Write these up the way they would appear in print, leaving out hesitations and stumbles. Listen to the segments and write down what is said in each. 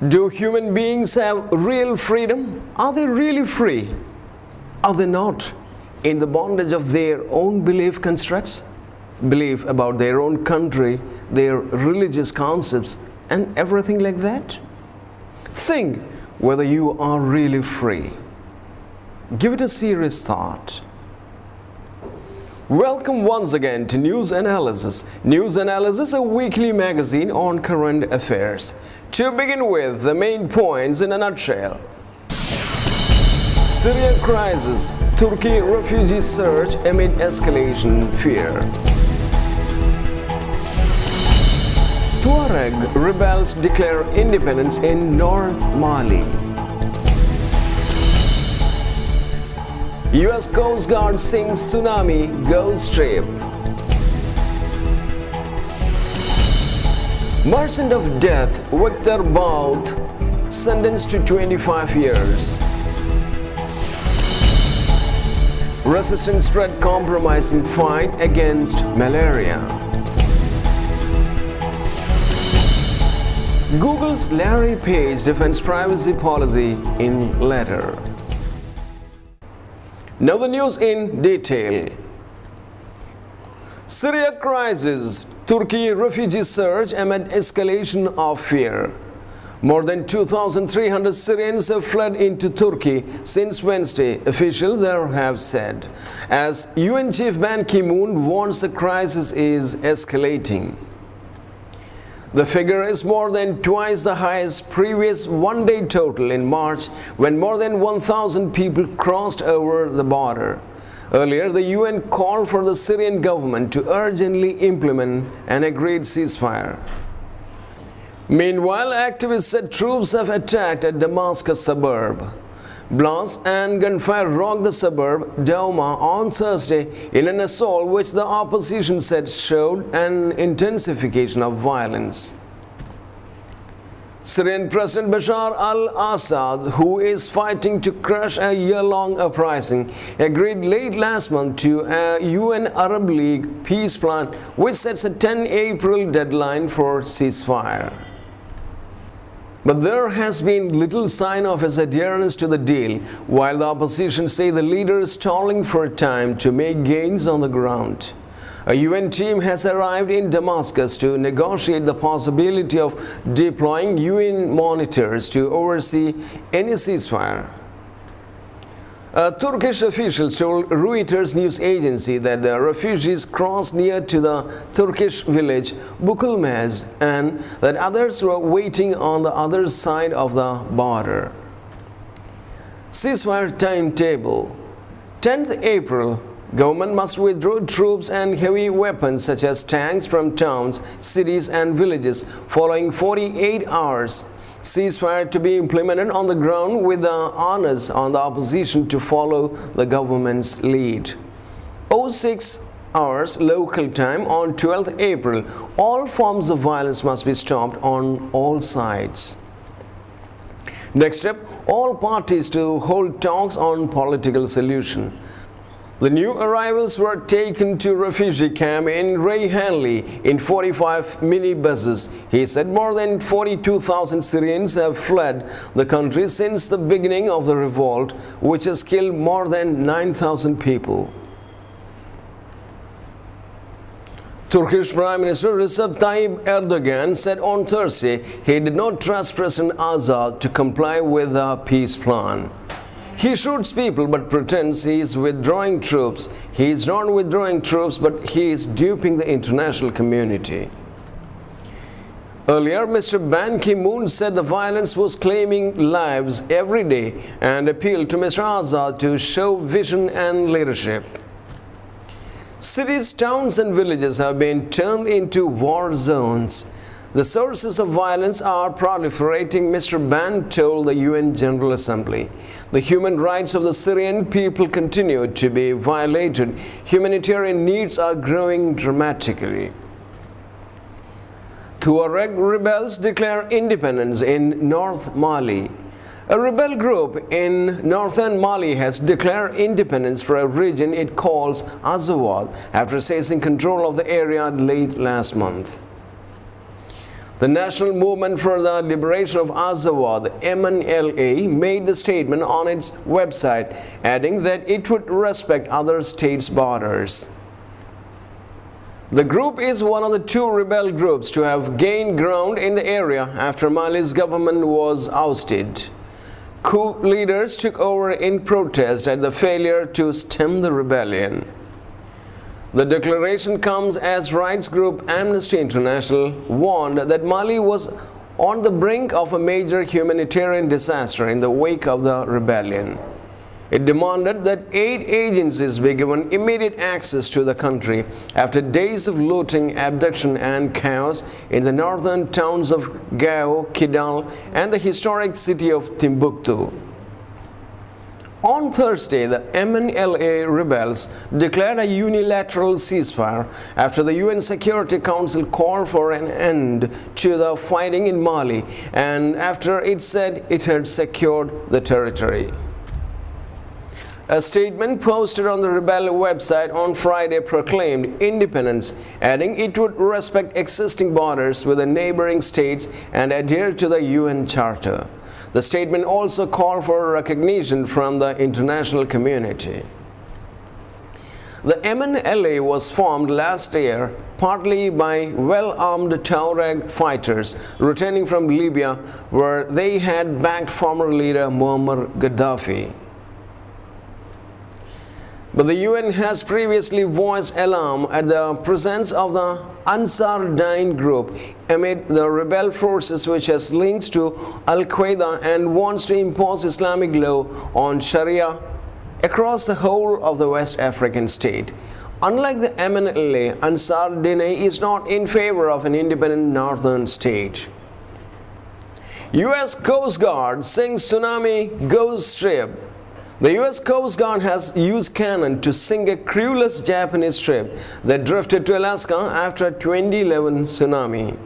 Do human beings have real freedom? Are they really free? Are they not in the bondage of their own belief constructs? Belief about their own country, their religious concepts, and everything like that? Think whether you are really free. Give it a serious thought. Welcome once again to News Analysis. News Analysis, a weekly magazine on current affairs. To begin with, the main points in a nutshell. Syria crisis, Turkey refugee surge amid escalation fear. Tuareg rebels declare independence in North Mali. US Coast Guard sinks tsunami ghost ship. Merchant of Death Victor Bout sentenced to 25 years. Resistance spread compromising fight against malaria. Google's Larry Page defends privacy policy in letter. Now the news in detail. Syria crisis, Turkey refugee surge amid escalation of fear. More than 2,300 Syrians have fled into Turkey since Wednesday, officials there have said, as UN Chief Ban Ki-moon warns the crisis is escalating. The figure is more than twice the highest previous one-day total in March, when more than 1,000 people crossed over the border. Earlier, the UN called for the Syrian government to urgently implement an agreed ceasefire. Meanwhile, activists said troops have attacked a Damascus suburb. Blasts and gunfire rocked the suburb Douma on Thursday in an assault which the opposition said showed an intensification of violence. Syrian President Bashar al-Assad, who is fighting to crush a year-long uprising, agreed late last month to a UN Arab League peace plan which sets a 10 April deadline for ceasefire. But there has been little sign of his adherence to the deal, while the opposition say the leader is stalling for a time to make gains on the ground. A UN team has arrived in Damascus to negotiate the possibility of deploying UN monitors to oversee any ceasefire. A Turkish official told Reuters news agency that the refugees crossed near to the Turkish village Bukulmez and that others were waiting on the other side of the border. Ceasefire timetable. 10th April. Government must withdraw troops and heavy weapons such as tanks from towns, cities and villages following 48 hours. Ceasefire to be implemented on the ground with the onus on the opposition to follow the government's lead. 06 hours local time on 12th April. All forms of violence must be stopped on all sides. Next step, all parties to hold talks on political solution. The new arrivals were taken to refugee camp in Ray Hanley in 45 minibuses. He said more than 42,000 Syrians have fled the country since the beginning of the revolt, which has killed more than 9,000 people. Turkish Prime Minister Recep Tayyip Erdogan said on Thursday he did not trust President Assad to comply with the peace plan. He shoots people but pretends he is withdrawing troops. He is not withdrawing troops, but he is duping the international community. Earlier, Mr. Ban Ki-moon said the violence was claiming lives every day and appealed to Mr. Assad to show vision and leadership. Cities, towns and villages have been turned into war zones. The sources of violence are proliferating, Mr. Ban told the UN General Assembly. The human rights of the Syrian people continue to be violated. Humanitarian needs are growing dramatically. Tuareg rebels declare independence in North Mali. A rebel group in northern Mali has declared independence for a region it calls Azawad after seizing control of the area late last month. The National Movement for the Liberation of Azawad, MNLA, made the statement on its website, adding that it would respect other states' borders. The group is one of the two rebel groups to have gained ground in the area after Mali's government was ousted. Coup leaders took over in protest at the failure to stem the rebellion. The declaration comes as rights group Amnesty International warned that Mali was on the brink of a major humanitarian disaster in the wake of the rebellion. It demanded that aid agencies be given immediate access to the country after days of looting, abduction and chaos in the northern towns of Gao, Kidal and the historic city of Timbuktu. On Thursday, the MNLA rebels declared a unilateral ceasefire after the UN Security Council called for an end to the fighting in Mali and after it said it had secured the territory. A statement posted on the rebel website on Friday proclaimed independence, adding it would respect existing borders with the neighboring states and adhere to the UN Charter. The statement also called for recognition from the international community. The MNLA was formed last year partly by well-armed Tuareg fighters returning from Libya, where they had backed former leader Muammar Gaddafi. But the UN has previously voiced alarm at the presence of the Ansar Dine group amid the rebel forces, which has links to Al-Qaeda and wants to impose Islamic law on Sharia across the whole of the West African state. Unlike the MNLA, Ansar Dine is not in favor of an independent northern state. US Coast Guard sinks tsunami ghost ship. The US Coast Guard has used cannon to sink a crewless Japanese ship that drifted to Alaska after a 2011 tsunami.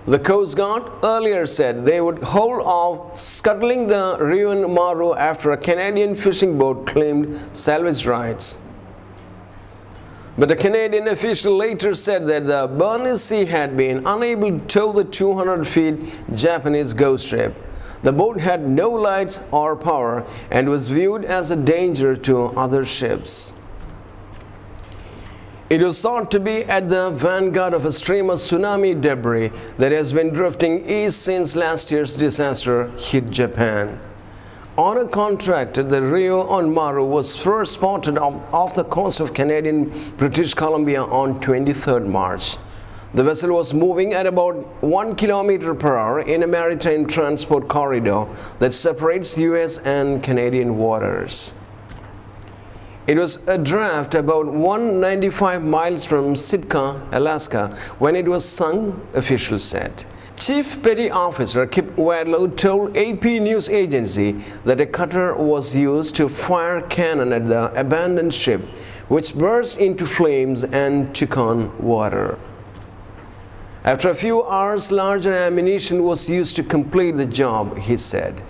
The Coast Guard earlier said they would hold off scuttling the Ryuan Maru after a Canadian fishing boat claimed salvage rights. But a Canadian official later said that the Bernese Sea had been unable to tow the 200 feet Japanese ghost ship. The boat had no lights or power and was viewed as a danger to other ships. It was thought to be at the vanguard of a stream of tsunami debris that has been drifting east since last year's disaster hit Japan. On a contractor, the Rio on Maru was first spotted off the coast of Canadian British Columbia on 23rd March. The vessel was moving at about 1 kilometer per hour in a maritime transport corridor that separates US and Canadian waters. It was adrift about 195 miles from Sitka, Alaska, when it was sunk, officials said. Chief Petty Officer Kip Wadlow told AP News Agency that a cutter was used to fire cannon at the abandoned ship, which burst into flames and took on water. After a few hours, larger ammunition was used to complete the job, he said.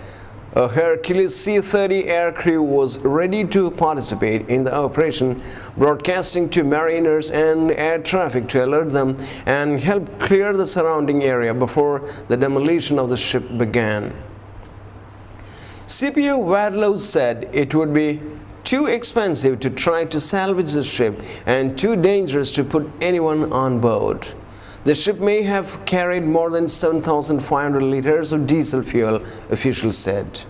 A Hercules C-30 aircrew was ready to participate in the operation, broadcasting to mariners and air traffic to alert them and help clear the surrounding area before the demolition of the ship began. CPO Wadlow said it would be too expensive to try to salvage the ship and too dangerous to put anyone on board. The ship may have carried more than 7,500 liters of diesel fuel, officials said.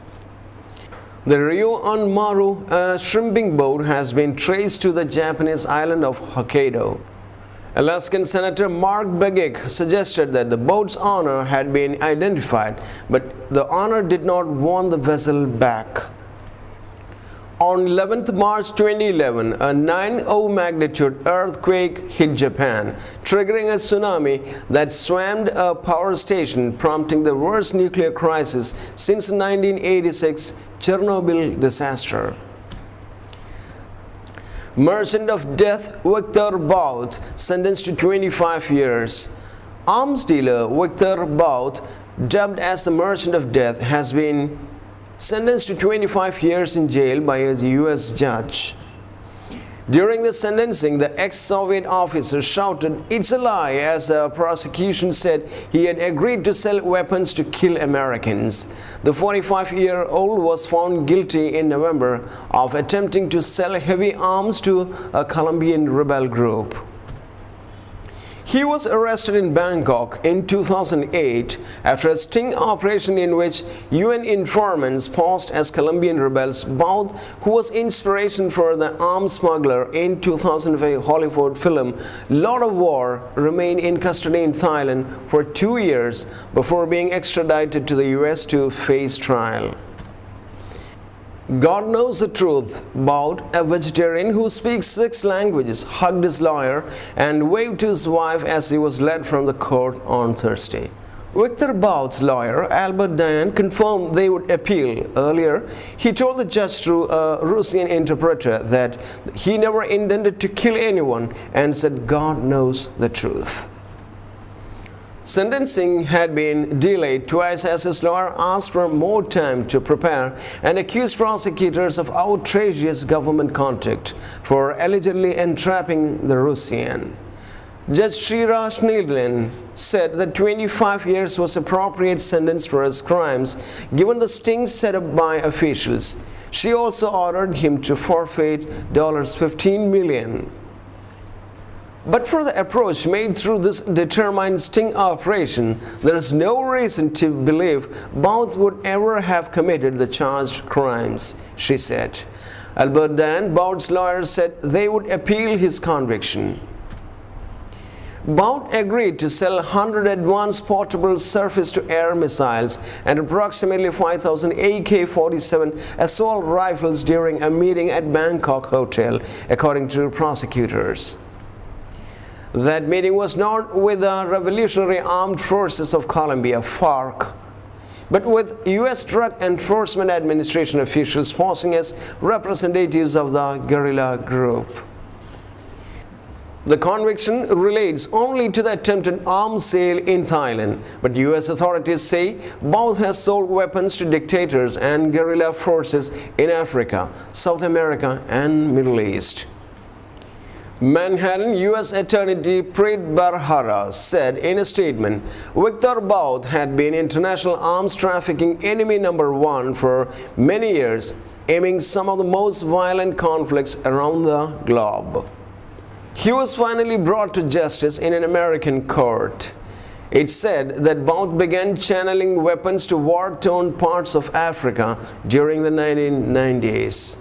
The Rio on Maru, a shrimping boat, has been traced to the Japanese island of Hokkaido. Alaskan Senator Mark Begich suggested that the boat's owner had been identified, but the owner did not want the vessel back. On 11th March 2011, a 9.0 magnitude earthquake hit Japan, triggering a tsunami that swamped a power station, prompting the worst nuclear crisis since the 1986 Chernobyl disaster. Merchant of Death Victor Bout sentenced to 25 years. Arms dealer Victor Bout, dubbed as the Merchant of Death, has been sentenced to 25 years in jail by a U.S. judge. During the sentencing, the ex-Soviet officer shouted, "It's a lie," as the prosecution said he had agreed to sell weapons to kill Americans. The 45-year-old was found guilty in November of attempting to sell heavy arms to a Colombian rebel group. He was arrested in Bangkok in 2008 after a sting operation in which UN informants posed as Colombian rebels. Bout, who was inspiration for the arms smuggler in 2005 Hollywood film Lord of War, remained in custody in Thailand for 2 years before being extradited to the US to face trial. God knows the truth. Bout, a vegetarian who speaks 6 languages, hugged his lawyer and waved to his wife as he was led from the court on Thursday. Victor Bout's lawyer, Albert Dayan, confirmed they would appeal. Earlier, he told the judge through a Russian interpreter that he never intended to kill anyone and said God knows the truth. Sentencing had been delayed twice as his lawyer asked for more time to prepare and accused prosecutors of outrageous government conduct for allegedly entrapping the Russian. Judge Sriraj Neelan said that 25 years was appropriate sentence for his crimes given the stings set up by officials. She also ordered him to forfeit $15 million. But for the approach made through this determined sting operation, there is no reason to believe Bout would ever have committed the charged crimes, she said. Albert Dayan, Bout's lawyer, said they would appeal his conviction. Bout agreed to sell 100 advanced portable surface-to-air missiles and approximately 5,000 AK-47 assault rifles during a meeting at Bangkok hotel, according to prosecutors. That meeting was not with the Revolutionary Armed Forces of Colombia, FARC, but with U.S. Drug Enforcement Administration officials posing as representatives of the guerrilla group. The conviction relates only to the attempted arms sale in Thailand, but U.S. authorities say Bout has sold weapons to dictators and guerrilla forces in Africa, South America, and Middle East. Manhattan U.S. Attorney Preet Bharara said in a statement, Victor Bout had been international arms trafficking enemy number 1 for many years, aiming some of the most violent conflicts around the globe. He was finally brought to justice in an American court. It said that Bout began channeling weapons to war-torn parts of Africa during the 1990s.